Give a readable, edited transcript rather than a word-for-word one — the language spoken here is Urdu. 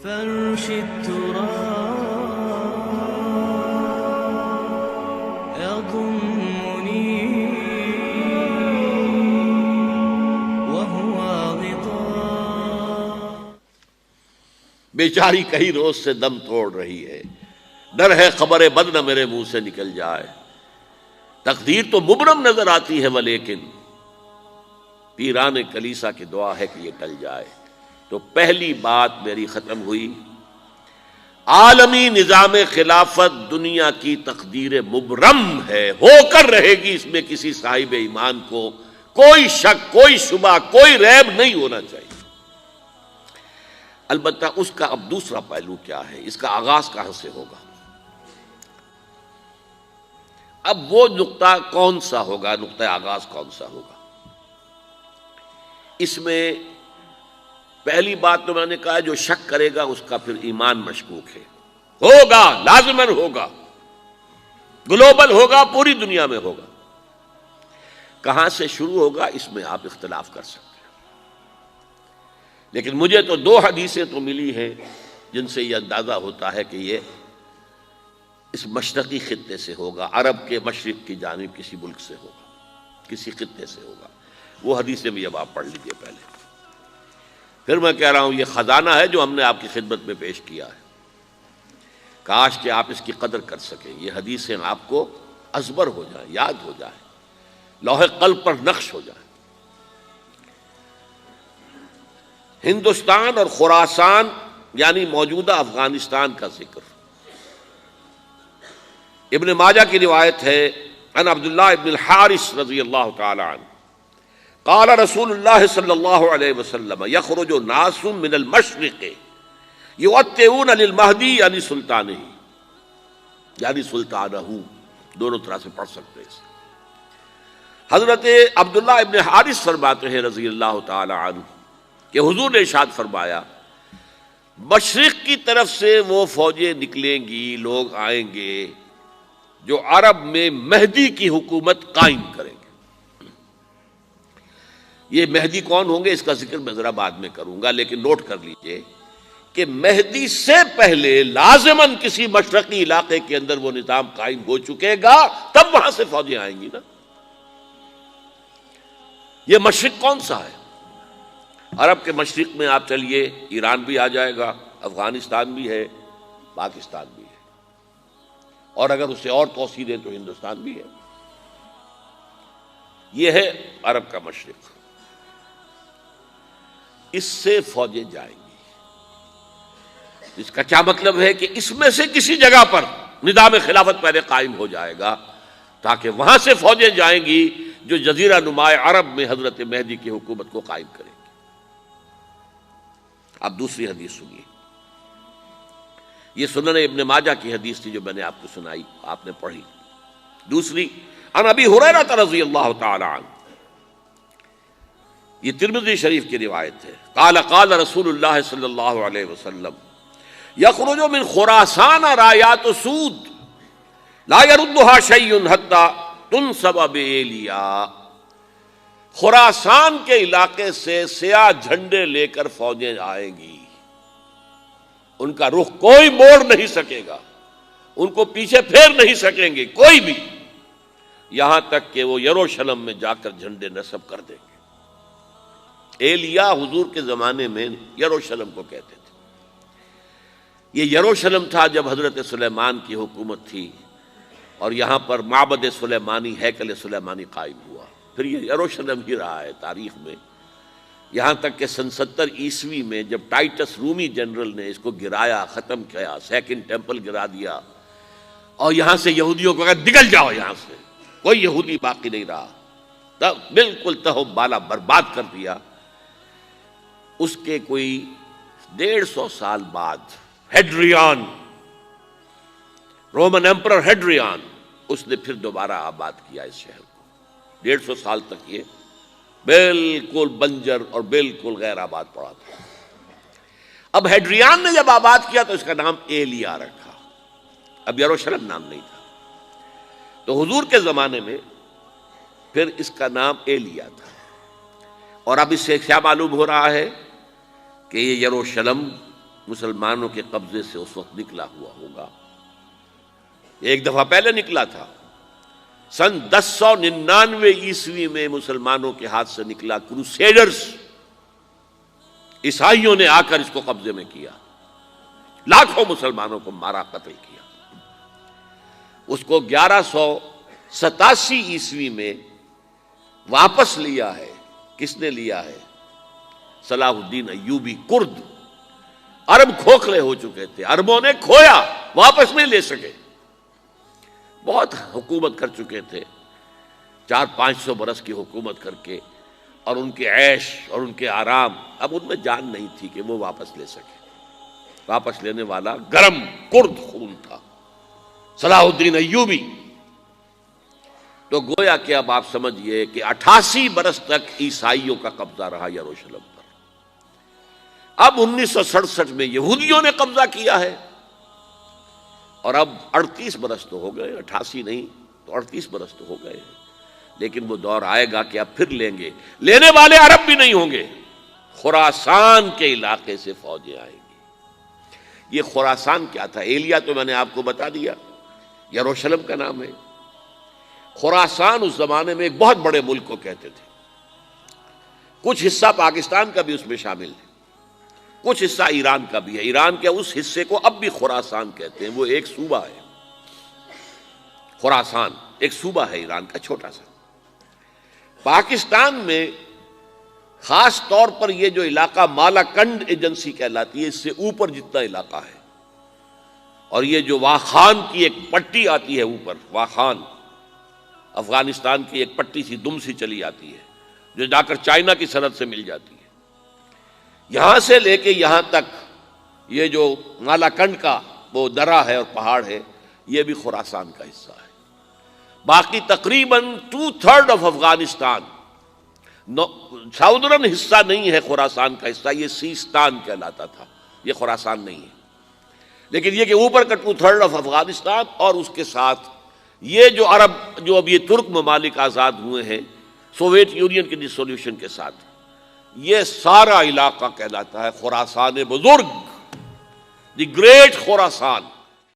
فرش التراب يضمني وهو غطاء. بیچاری کئی روز سے دم توڑ رہی ہے، ڈر ہے خبر بد نہ میرے منہ سے نکل جائے. تقدیر تو مبرم نظر آتی ہے ولیکن پیران کلیسا کی دعا ہے کہ یہ ٹل جائے. تو پہلی بات میری ختم ہوئی، عالمی نظام خلافت دنیا کی تقدیر مبرم ہے، ہو کر رہے گی، اس میں کسی صاحب ایمان کو کوئی شک، کوئی شبہ، کوئی ریب نہیں ہونا چاہیے. البتہ اس کا اب دوسرا پہلو کیا ہے، اس کا آغاز کہاں سے ہوگا؟ اب وہ نقطہ کون سا ہوگا، نقطہ آغاز کون سا ہوگا؟ اس میں پہلی بات تو میں نے کہا جو شک کرے گا اس کا پھر ایمان مشکوک ہے. ہوگا، لازماً ہوگا، گلوبل ہوگا، پوری دنیا میں ہوگا. کہاں سے شروع ہوگا اس میں آپ اختلاف کر سکتے ہیں، لیکن مجھے تو دو حدیثیں تو ملی ہیں جن سے یہ اندازہ ہوتا ہے کہ یہ اس مشرقی خطے سے ہوگا، عرب کے مشرق کی جانب کسی ملک سے ہوگا، کسی خطے سے ہوگا. وہ حدیثیں بھی اب آپ پڑھ لیجئے پہلے. پھر میں کہہ رہا ہوں یہ خزانہ ہے جو ہم نے آپ کی خدمت میں پیش کیا ہے، کاش کہ آپ اس کی قدر کر سکیں. یہ حدیثیں آپ کو ازبر ہو جائیں، یاد ہو جائیں، لوح قلب پر نقش ہو جائیں. ہندوستان اور خراسان یعنی موجودہ افغانستان کا ذکر. ابن ماجہ کی روایت ہے عن عبداللہ ابن الحارث رضی اللہ تعالی عنہ قال رسول اللہ صلی اللہ علیہ وسلم یخرج ناس من المشرق یؤتئون للمہدی یعنی سلطانہ، یعنی سلطانہ، دونوں طرح سے پڑھ سکتے ہیں. حضرت عبداللہ ابن حارث فرماتے ہیں رضی اللہ تعالی عنہ کہ حضور نے ارشاد فرمایا مشرق کی طرف سے وہ فوجیں نکلیں گی، لوگ آئیں گے جو عرب میں مہدی کی حکومت قائم کریں گے. یہ مہدی کون ہوں گے اس کا ذکر میں ذرا بعد میں کروں گا، لیکن نوٹ کر لیجئے کہ مہدی سے پہلے لازماً کسی مشرقی علاقے کے اندر وہ نظام قائم ہو چکے گا، تب وہاں سے فوجیں آئیں گی نا. یہ مشرق کون سا ہے؟ عرب کے مشرق میں آپ چلیے ایران بھی آ جائے گا، افغانستان بھی ہے، پاکستان بھی ہے، اور اگر اسے اور توسیع دیں تو ہندوستان بھی ہے. یہ ہے عرب کا مشرق. اس سے فوجیں جائیں گی. اس کا کیا مطلب ہے کہ اس میں سے کسی جگہ پر نظام خلافت پہلے قائم ہو جائے گا تاکہ وہاں سے فوجیں جائیں گی جو جزیرہ نماء عرب میں حضرت مہدی کی حکومت کو قائم کریں گی. اب دوسری حدیث سنیے. یہ سنن ابن ماجہ کی حدیث تھی جو میں نے آپ کو سنائی، آپ نے پڑھی. دوسری عن ابی ہریرہ رضی اللہ تعالی عنہ، یہ ترمذی شریف کی روایت ہے. قال قال رسول اللہ صلی اللہ علیہ وسلم یخرج من خراسان رایات سود لا يردها شیء حتی تنصب بایلیا. خراسان کے علاقے سے سیاہ جھنڈے لے کر فوجیں آئیں گی، ان کا رخ کوئی موڑ نہیں سکے گا، ان کو پیچھے پھیر نہیں سکیں گے کوئی بھی، یہاں تک کہ وہ یروشلم میں جا کر جھنڈے نصب کر دیں گے. ایلیا حضور کے زمانے میں یروشلم کو کہتے تھے. یہ یروشلم تھا جب حضرت سلیمان کی حکومت تھی اور یہاں پر معبد سلیمانی، ہیکل سلیمانی قائم ہوا. پھر یہ یروشلم ہی رہا ہے تاریخ میں، یہاں تک کہ سن 70 عیسوی میں جب ٹائٹس رومی جنرل نے اس کو گرایا، ختم کیا، سیکنڈ ٹیمپل گرا دیا اور یہاں سے یہودیوں کو کہا نکل جاؤ، یہاں سے کوئی یہودی باقی نہیں رہا، تب بالکل تہو بالا برباد کر دیا. اس کے کوئی 150 سال بعد ہیڈریان، رومن ایمپرر ہیڈریان، اس نے پھر دوبارہ آباد کیا اس شہر کو. 150 سال تک یہ بالکل بنجر اور بالکل غیر آباد پڑا تھا. اب ہیڈریان نے جب آباد کیا تو اس کا نام ایلیا رکھا، اب یروشلم نام نہیں تھا. تو حضور کے زمانے میں پھر اس کا نام ایلیا تھا. اور اب اس سے کیا معلوم ہو رہا ہے کہ یہ یروشلم مسلمانوں کے قبضے سے اس وقت نکلا ہوا ہوگا. ایک دفعہ پہلے نکلا تھا، سن 1099 عیسوی میں مسلمانوں کے ہاتھ سے نکلا. کروسیڈرز، عیسائیوں نے آ کر اس کو قبضے میں کیا، لاکھوں مسلمانوں کو مارا، قتل کیا. اس کو 1187 عیسوی میں واپس لیا ہے. کس نے لیا ہے؟ صلاح الدین ایوبی. کرد، عرب کھوکھلے ہو چکے تھے، عربوں نے کھویا، واپس نہیں لے سکے. بہت حکومت کر چکے تھے، 400-500 برس کی حکومت کر کے، اور ان کے عیش اور ان کے آرام، اب ان میں جان نہیں تھی کہ وہ واپس لے سکے. واپس لینے والا گرم کرد خون تھا، صلاح الدین ایوبی. تو گویا کہ اب آپ سمجھئے کہ 88 برس تک عیسائیوں کا قبضہ رہا یروشلم پر. اب 1967 میں یہودیوں نے قبضہ کیا ہے، اور اب 38 برس تو ہو گئے، 88 نہیں تو 38 برس تو ہو گئے ہیں. لیکن وہ دور آئے گا کہ اب پھر لیں گے. لینے والے عرب بھی نہیں ہوں گے، خراسان کے علاقے سے فوجیں آئیں گی. یہ خراسان کیا تھا؟ ایلیا تو میں نے آپ کو بتا دیا، یروشلم کا نام ہے. خراسان اس زمانے میں ایک بہت بڑے ملک کو کہتے تھے. کچھ حصہ پاکستان کا بھی اس میں شامل ہے، کچھ حصہ ایران کا بھی ہے. ایران کے اس حصے کو اب بھی خراسان کہتے ہیں. وہ ایک صوبہ ہے، خراسان ایک صوبہ ہے ایران کا، چھوٹا سا. پاکستان میں خاص طور پر یہ جو علاقہ مالاکنڈ ایجنسی کہلاتی ہے، اس سے اوپر جتنا علاقہ ہے، اور یہ جو واخان کی ایک پٹی آتی ہے اوپر، واخان افغانستان کی ایک پٹی سی دم سی چلی آتی ہے جو جا کر چائنا کی سرحد سے مل جاتی ہے. یہاں سے لے کے یہاں تک یہ جو مالاکنڈ کا وہ درہ ہے اور پہاڑ ہے، یہ بھی خراسان کا حصہ ہے. باقی تقریباً 2/3 آف افغانستان ساؤدرن حصہ نہیں ہے خراسان کا حصہ، یہ سیستان کہلاتا تھا، یہ خراسان نہیں ہے. لیکن یہ کہ اوپر کا 2/3 آف افغانستان، اور اس کے ساتھ یہ جو عرب، جو اب یہ ترک ممالک آزاد ہوئے ہیں سوویت یونین کی ڈسولوشن کے ساتھ، یہ سارا علاقہ کہلاتا ہے خراسان بزرگ، دی گریٹ خراسان.